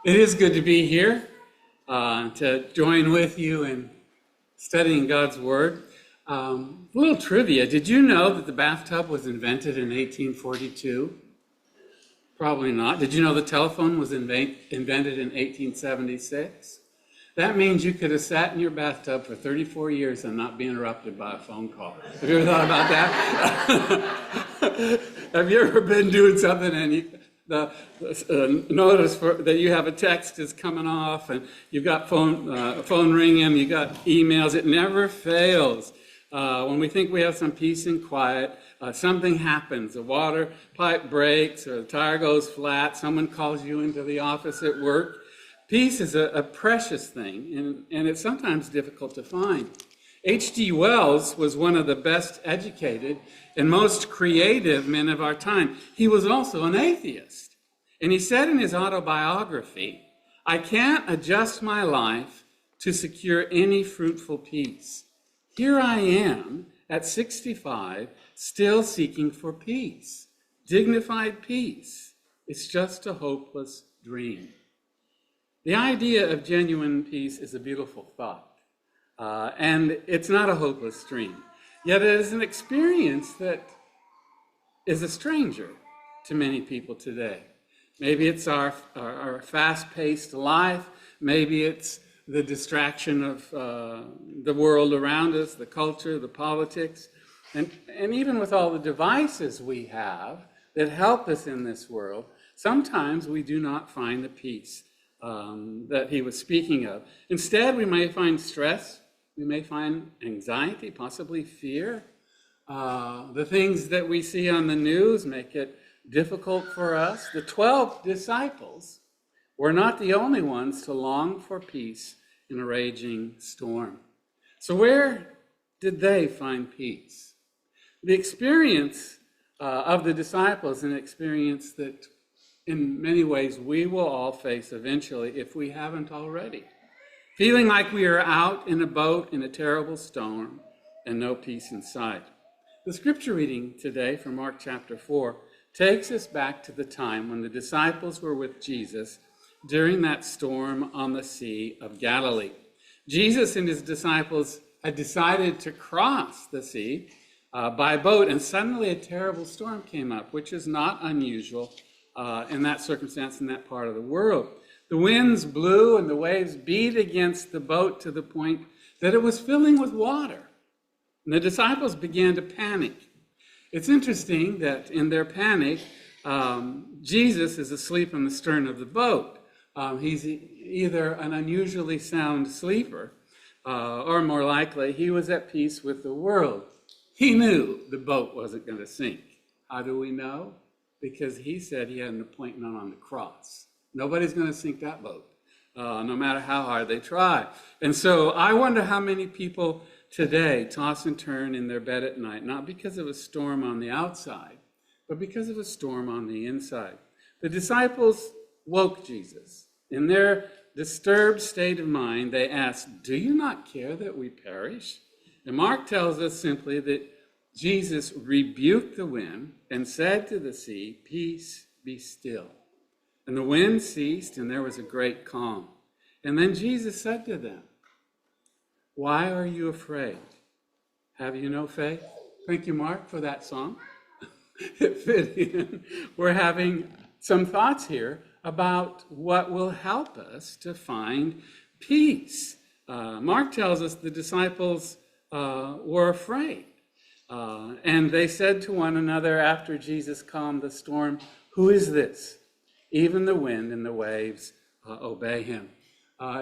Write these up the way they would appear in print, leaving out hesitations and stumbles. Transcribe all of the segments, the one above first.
It is good to be here, to join with you in studying God's Word. A little trivia. Did you know that the bathtub was invented in 1842? Probably not. Did you know the telephone was invented in 1876? That means you could have sat in your bathtub for 34 years and not be interrupted by a phone call. Have you ever thought about that? Have you ever been doing something and notice that you have a text is coming off and you've got phone ringing, you got emails? It never fails. When we think we have some peace and quiet, something happens. The water pipe breaks or the tire goes flat. Someone calls you into the office at work. Peace is a precious thing, and it's sometimes difficult to find. H.G. Wells was one of the best educated and most creative men of our time. He was also an atheist. And he said in his autobiography, "I can't adjust my life to secure any fruitful peace. Here I am at 65, still seeking for peace. Dignified peace. It's just a hopeless dream." The idea of genuine peace is a beautiful thought. And it's not a hopeless dream. Yet it is an experience that is a stranger to many people today. Maybe it's our fast-paced life. Maybe it's the distraction of the world around us, the culture, the politics. And even with all the devices we have that help us in this world, sometimes we do not find the peace that he was speaking of. Instead, we may find stress. We may find anxiety, possibly fear. The things that we see on the news make it difficult for us. The 12 disciples were not the only ones to long for peace in a raging storm. So where did they find peace? The experience of the disciples is an experience that in many ways we will all face eventually if we haven't already. Feeling like we are out in a boat in a terrible storm and no peace in sight. The scripture reading today from Mark chapter 4 takes us back to the time when the disciples were with Jesus during that storm on the Sea of Galilee. Jesus and his disciples had decided to cross the sea by boat, and suddenly a terrible storm came up, which is not unusual in that circumstance in that part of the world. The winds blew and the waves beat against the boat to the point that it was filling with water. And the disciples began to panic. It's interesting that in their panic, Jesus is asleep in the stern of the boat. He's either an unusually sound sleeper, or more likely, he was at peace with the world. He knew the boat wasn't going to sink. How do we know? Because he said he had an appointment on the cross. Nobody's going to sink that boat, no matter how hard they try. And so I wonder how many people today toss and turn in their bed at night, not because of a storm on the outside, but because of a storm on the inside. The disciples woke Jesus. In their disturbed state of mind, they asked, "Do you not care that we perish?" And Mark tells us simply that Jesus rebuked the wind and said to the sea, "Peace, be still." And the wind ceased, and there was a great calm. And then Jesus said to them, "Why are you afraid? Have you no faith?" Thank you, Mark, for that song. It fit in. We're having some thoughts here about what will help us to find peace. Mark tells us the disciples were afraid. And they said to one another after Jesus calmed the storm, "Who is this? Even the wind and the waves obey him."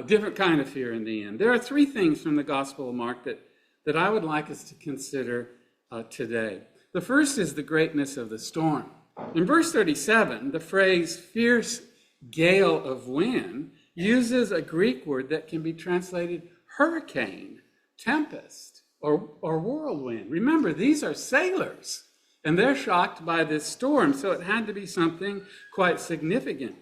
Different kind of fear in the end. There are three things from the Gospel of Mark that I would like us to consider today. The first is the greatness of the storm. In verse 37, the phrase "fierce gale of wind" uses a Greek word that can be translated hurricane, tempest, or whirlwind. Remember, these are sailors, and they're shocked by this storm, so it had to be something quite significant.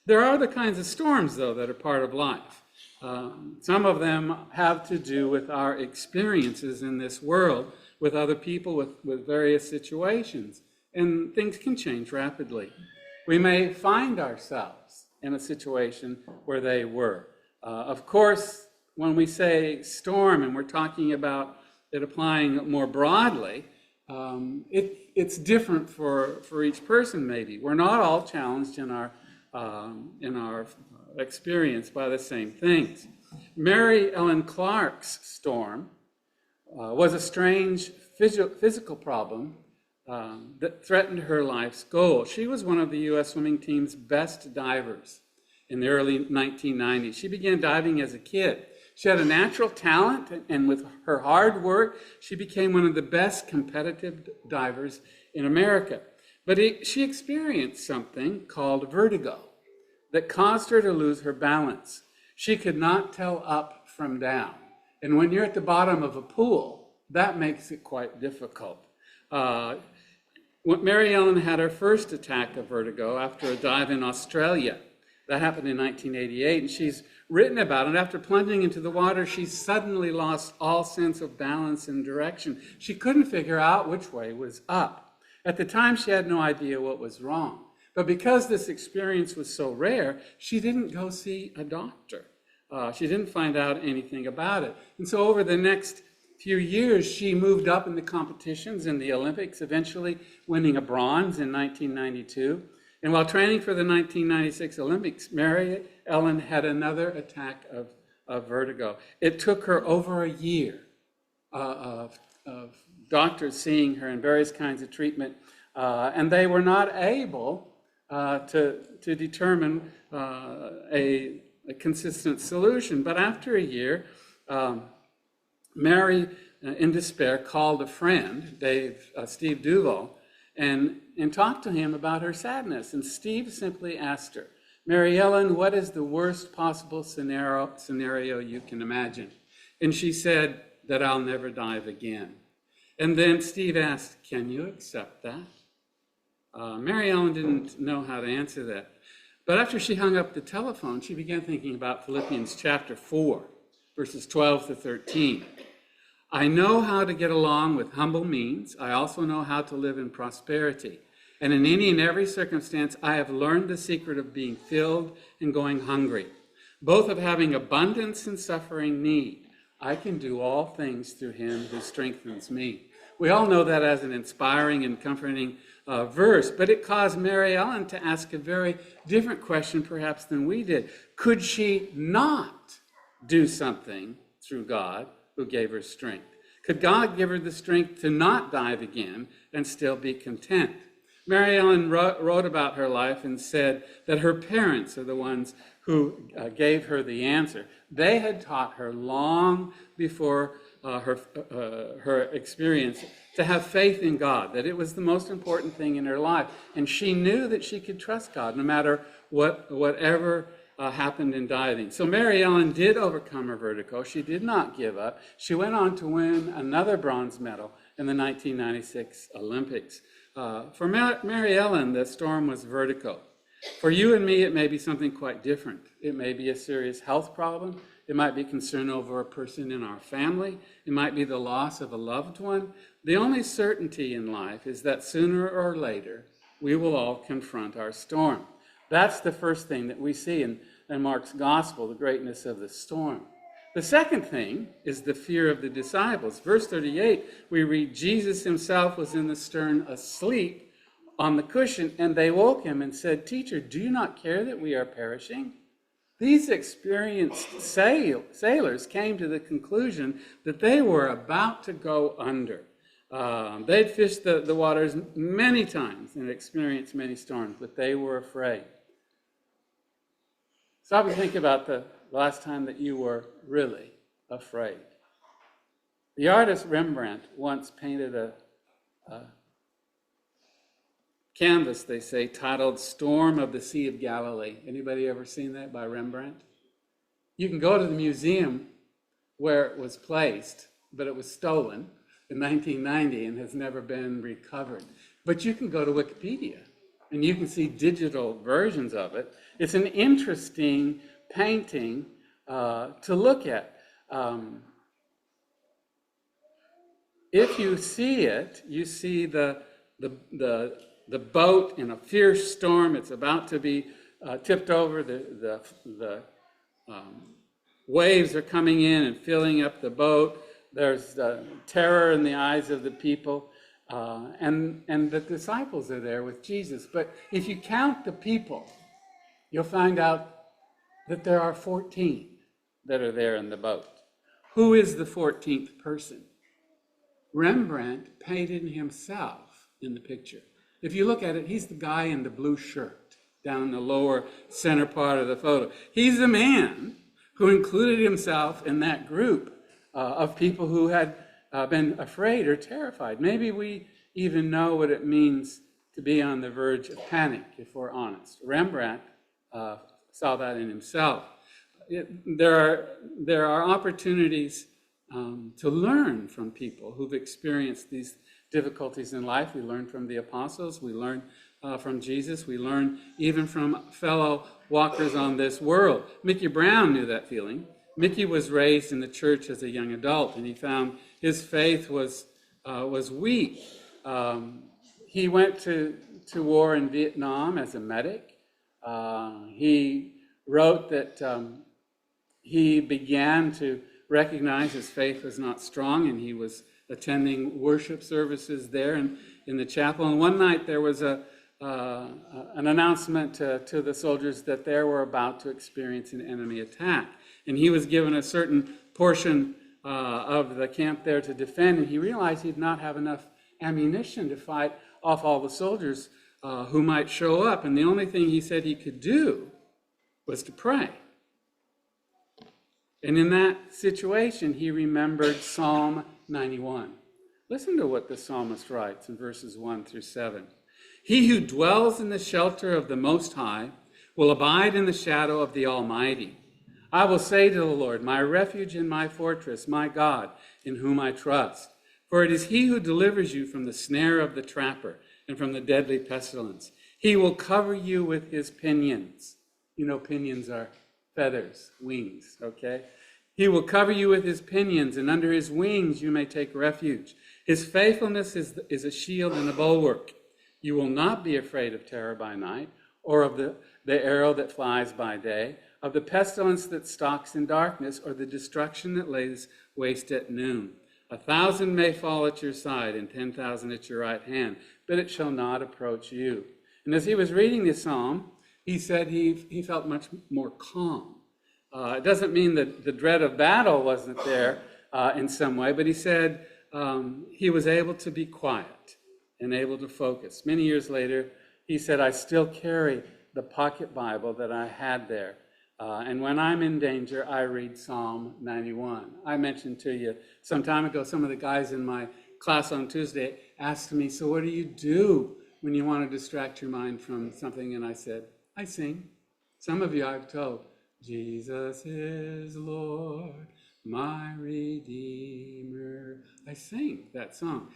There are other kinds of storms, though, that are part of life. Some of them have to do with our experiences in this world, with other people, with various situations, and things can change rapidly. We may find ourselves in a situation where they were. Of course, when we say storm and we're talking about it applying more broadly, it's different for each person maybe. We're not all challenged in our experience by the same things. Mary Ellen Clark's storm was a strange physical problem that threatened her life's goal. She was one of the U.S. swimming team's best divers in the early 1990s. She began diving as a kid. She had a natural talent, and with her hard work, she became one of the best competitive divers in America. But she experienced something called vertigo that caused her to lose her balance. She could not tell up from down. And when you're at the bottom of a pool, that makes it quite difficult. Mary Ellen had her first attack of vertigo after a dive in Australia. That happened in 1988, and she's written about it. After plunging into the water, she suddenly lost all sense of balance and direction. She couldn't figure out which way was up. At the time, she had no idea what was wrong. But because this experience was so rare, she didn't go see a doctor. She didn't find out anything about it. And so over the next few years, she moved up in the competitions in the Olympics, eventually winning a bronze in 1992. And while training for the 1996 Olympics, Mary Ellen had another attack of vertigo. It took her over a year of doctors seeing her in various kinds of treatment, and they were not able to determine a consistent solution. But after a year, Mary, in despair, called a friend, Steve Duval, and talked to him about her sadness. And Steve simply asked her, "Mary Ellen, what is the worst possible scenario you can imagine?" And she said, "That I'll never dive again." And then Steve asked, "Can you accept that?" Mary Ellen didn't know how to answer that. But after she hung up the telephone, she began thinking about Philippians chapter 4, verses 12 to 13. "I know how to get along with humble means. I also know how to live in prosperity. And in any and every circumstance, I have learned the secret of being filled and going hungry, both of having abundance and suffering need. I can do all things through him who strengthens me." We all know that as an inspiring and comforting verse, but it caused Mary Ellen to ask a very different question perhaps than we did. Could she not do something through God who gave her strength? Could God give her the strength to not dive again and still be content? Mary Ellen wrote about her life and said that her parents are the ones who gave her the answer. They had taught her long before her experience to have faith in God, that it was the most important thing in her life. And she knew that she could trust God no matter whatever happened in diving. So Mary Ellen did overcome her vertigo. She did not give up. She went on to win another bronze medal in the 1996 Olympics. For Mary Ellen, the storm was vertigo. For you and me, it may be something quite different. It may be a serious health problem. It might be concern over a person in our family. It might be the loss of a loved one. The only certainty in life is that sooner or later, we will all confront our storm. That's the first thing that we see in Mark's gospel, the greatness of the storm. The second thing is the fear of the disciples. Verse 38, we read, Jesus himself was in the stern asleep on the cushion, and they woke him and said, "Teacher, do you not care that we are perishing?" These experienced sailors came to the conclusion that they were about to go under. They'd fished the waters many times and experienced many storms, but they were afraid. Stop and think about the last time that you were really afraid. The artist Rembrandt once painted a canvas, they say, titled "Storm of the Sea of Galilee." Anybody ever seen that by Rembrandt? You can go to the museum where it was placed, but it was stolen in 1990 and has never been recovered. But you can go to Wikipedia and you can see digital versions of it. It's an interesting painting to look at. If you see it, you see the boat in a fierce storm. It's about to be tipped over. The waves are coming in and filling up the boat. There's terror in the eyes of the people. And the disciples are there with Jesus. But if you count the people, you'll find out that there are 14 that are there in the boat. Who is the 14th person? Rembrandt painted himself in the picture. If you look at it, he's the guy in the blue shirt down in the lower center part of the photo. He's the man who included himself in that group of people who had been afraid or terrified. Maybe we even know what it means to be on the verge of panic, if we're honest. Rembrandt saw that in himself. There are opportunities to learn from people who've experienced these difficulties in life. We learn from the apostles. We learn from Jesus. We learn even from fellow walkers on this world. Mickey Brown knew that feeling. Mickey was raised in the church as a young adult, and he found his faith was weak. He went to war in Vietnam as a medic. He wrote that he began to recognize his faith was not strong, and he was attending worship services there in the chapel. And one night there was an announcement to the soldiers that they were about to experience an enemy attack. And he was given a certain portion of the camp there to defend, and he realized he'd not have enough ammunition to fight off all the soldiers who might show up. And the only thing he said he could do was to pray. And in that situation, he remembered Psalm 91. Listen to what the psalmist writes in verses 1 through 7. He who dwells in the shelter of the Most High will abide in the shadow of the Almighty. I will say to the Lord, my refuge and my fortress, my God, in whom I trust. For it is he who delivers you from the snare of the trapper and from the deadly pestilence. He will cover you with his pinions. You know, pinions are feathers, wings, okay? He will cover you with his pinions, and under his wings you may take refuge. His faithfulness is a shield and a bulwark. You will not be afraid of terror by night, or of the arrow that flies by day, of the pestilence that stalks in darkness, or the destruction that lays waste at noon. 1,000 may fall at your side, and 10,000 at your right hand, but it shall not approach you. And as he was reading this psalm, he said he felt much more calm. It doesn't mean that the dread of battle wasn't there in some way, but he said he was able to be quiet and able to focus. Many years later, he said, I still carry the pocket Bible that I had there. And when I'm in danger, I read Psalm 91. I mentioned to you some time ago, some of the guys in my class on Tuesday asked me, so what do you do when you want to distract your mind from something? And I said, I sing. Some of you I've told, Jesus is Lord, my Redeemer. I sing that song.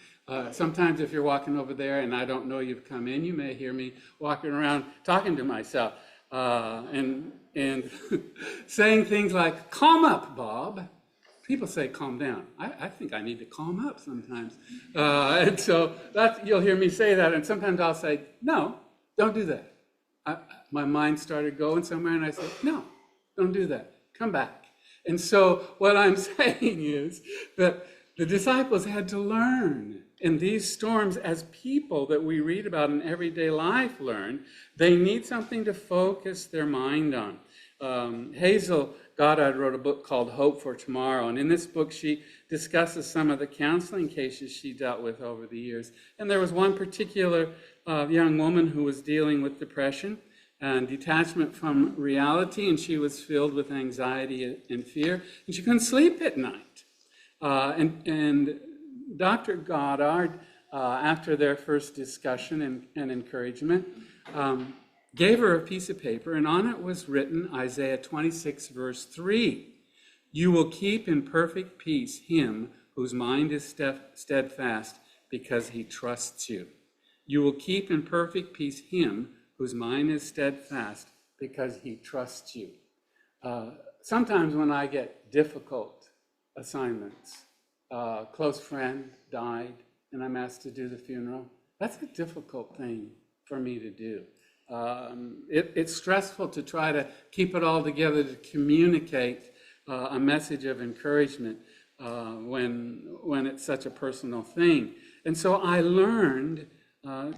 Sometimes if you're walking over there and I don't know you've come in, you may hear me walking around talking to myself and saying things like, calm up, Bob. People say calm down. I think I need to calm up sometimes. And so you'll hear me say that, and sometimes I'll say, no, don't do that. My mind started going somewhere, and I said, no, don't do that. Come back. And so what I'm saying is that the disciples had to learn in these storms, as people that we read about in everyday life learn, they need something to focus their mind on. Hazel Goddard wrote a book called Hope for Tomorrow, and in this book she discusses some of the counseling cases she dealt with over the years. And there was one particular young woman who was dealing with depression and detachment from reality, and she was filled with anxiety and fear, and she couldn't sleep at night. And Dr. Goddard, after their first discussion and encouragement, gave her a piece of paper, and on it was written Isaiah 26, verse 3. You will keep in perfect peace him whose mind is steadfast because he trusts you. You will keep in perfect peace him whose mind is steadfast because he trusts you. Sometimes when I get difficult assignments, a close friend died and I'm asked to do the funeral, that's a difficult thing for me to do. It's stressful to try to keep it all together to communicate a message of encouragement when it's such a personal thing. And so I learned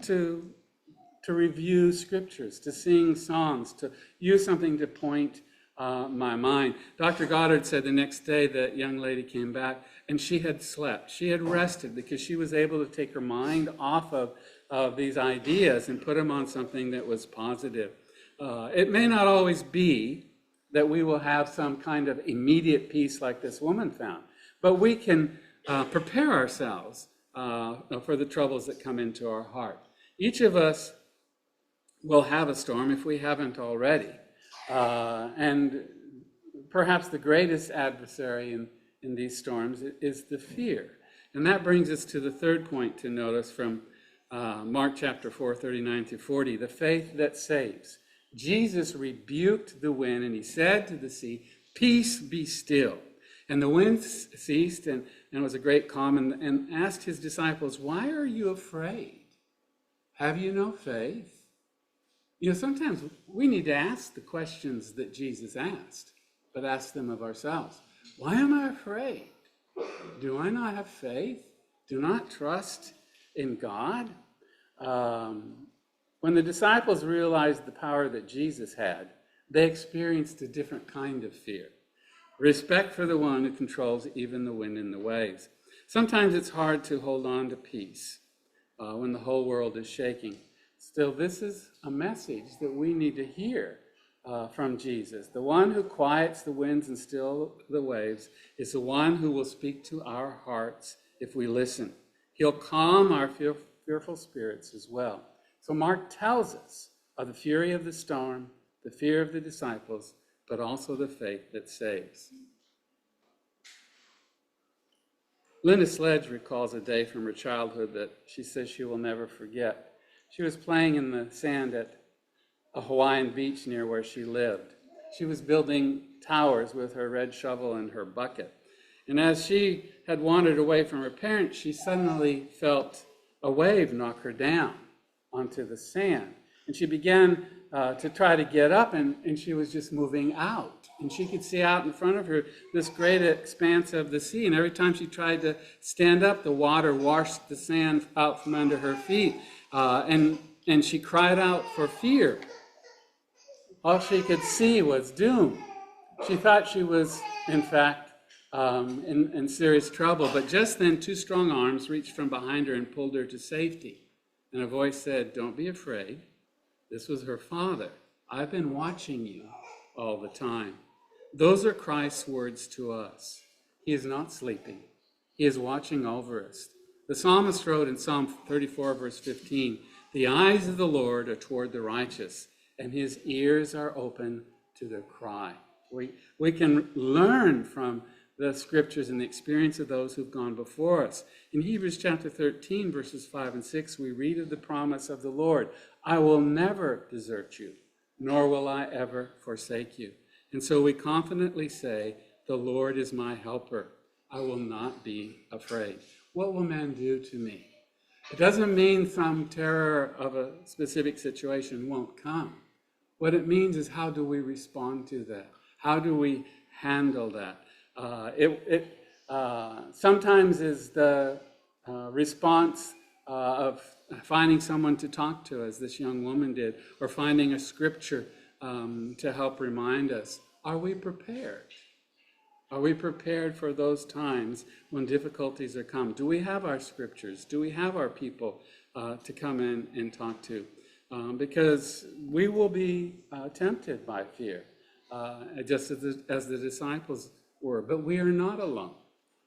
to review scriptures, to sing songs, to use something to point my mind. Dr. Goddard said the next day that young lady came back and she had slept. She had rested because she was able to take her mind off of these ideas and put them on something that was positive. It may not always be that we will have some kind of immediate peace like this woman found, but we can prepare ourselves for the troubles that come into our heart. Each of us will have a storm if we haven't already. And perhaps the greatest adversary in these storms is the fear. And that brings us to the third point to notice from Mark chapter 4, 39 through 40, the faith that saves. Jesus rebuked the wind and he said to the sea, "Peace, be still." And the wind ceased and it was a great calm, and asked his disciples, "Why are you afraid? Have you no faith?" You know, sometimes we need to ask the questions that Jesus asked, but ask them of ourselves. Why am I afraid? Do I not have faith? Do not trust in God? When the disciples realized the power that Jesus had, they experienced a different kind of fear. Respect for the one who controls even the wind and the waves. Sometimes it's hard to hold on to peace when the whole world is shaking. Still, this is a message that we need to hear from Jesus. The one who quiets the winds and still the waves is the one who will speak to our hearts if we listen. He'll calm our fearful spirits as well. So Mark tells us of the fury of the storm, the fear of the disciples, but also the faith that saves. Linda Sledge recalls a day from her childhood that she says she will never forget. She was playing in the sand at a Hawaiian beach near where she lived. She was building towers with her red shovel and her bucket. And as she had wandered away from her parents, she suddenly felt a wave knock her down onto the sand. And she began to try to get up, and she was just moving out. And she could see out in front of her this great expanse of the sea. And every time she tried to stand up, the water washed the sand out from under her feet. And she cried out for fear. All she could see was doom. She thought she was, in fact, in serious trouble. But just then, two strong arms reached from behind her and pulled her to safety. And a voice said, "Don't be afraid." This was her father. "I've been watching you all the time." Those are Christ's words to us. He is not sleeping. He is watching over us. The psalmist wrote in Psalm 34, verse 15, "The eyes of the Lord are toward the righteous, and his ears are open to their cry." We can learn from the scriptures and the experience of those who've gone before us. In Hebrews chapter 13, verses 5 and 6, we read of the promise of the Lord, "I will never desert you, nor will I ever forsake you." And so we confidently say, "The Lord is my helper. I will not be afraid. What will man do to me?" It doesn't mean some terror of a specific situation won't come. What it means is, how do we respond to that? How do we handle that? Sometimes is the response of finding someone to talk to, as this young woman did, or finding a scripture to help remind us. Are we prepared? Are we prepared for those times when difficulties are come? Do we have our scriptures? Do we have our people to come in and talk to? Because we will be tempted by fear, just as the disciples were. But we are not alone.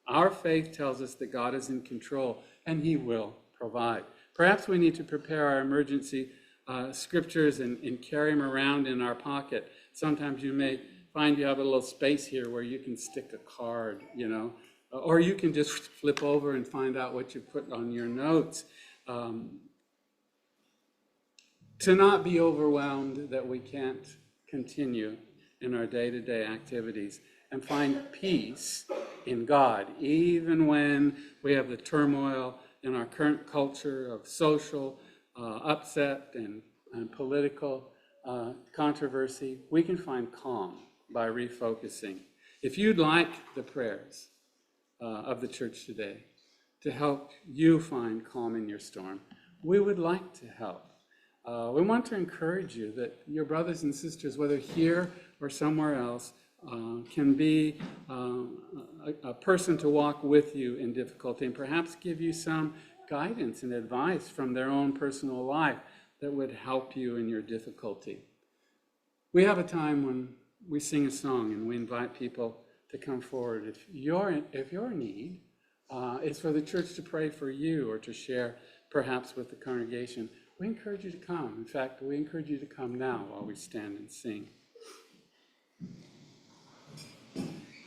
Our faith tells us that God is in control and he will provide. Perhaps we need to prepare our emergency scriptures and carry them around in our pocket. Sometimes you may find you have a little space here where you can stick a card, or you can just flip over and find out what you put on your notes. To not be overwhelmed that we can't continue in our day-to-day activities, and find peace in God, even when we have the turmoil in our current culture of social upset and and political controversy, we can find calm by refocusing. If you'd like the prayers of the church today to help you find calm in your storm, we would like to help. We want to encourage you that your brothers and sisters, whether here or somewhere else, can be a person to walk with you in difficulty and perhaps give you some guidance and advice from their own personal life that would help you in your difficulty. We have a time when we sing a song and we invite people to come forward. If your need is for the church to pray for you or to share perhaps with the congregation, we encourage you to come. In fact, we encourage you to come now while we stand and sing.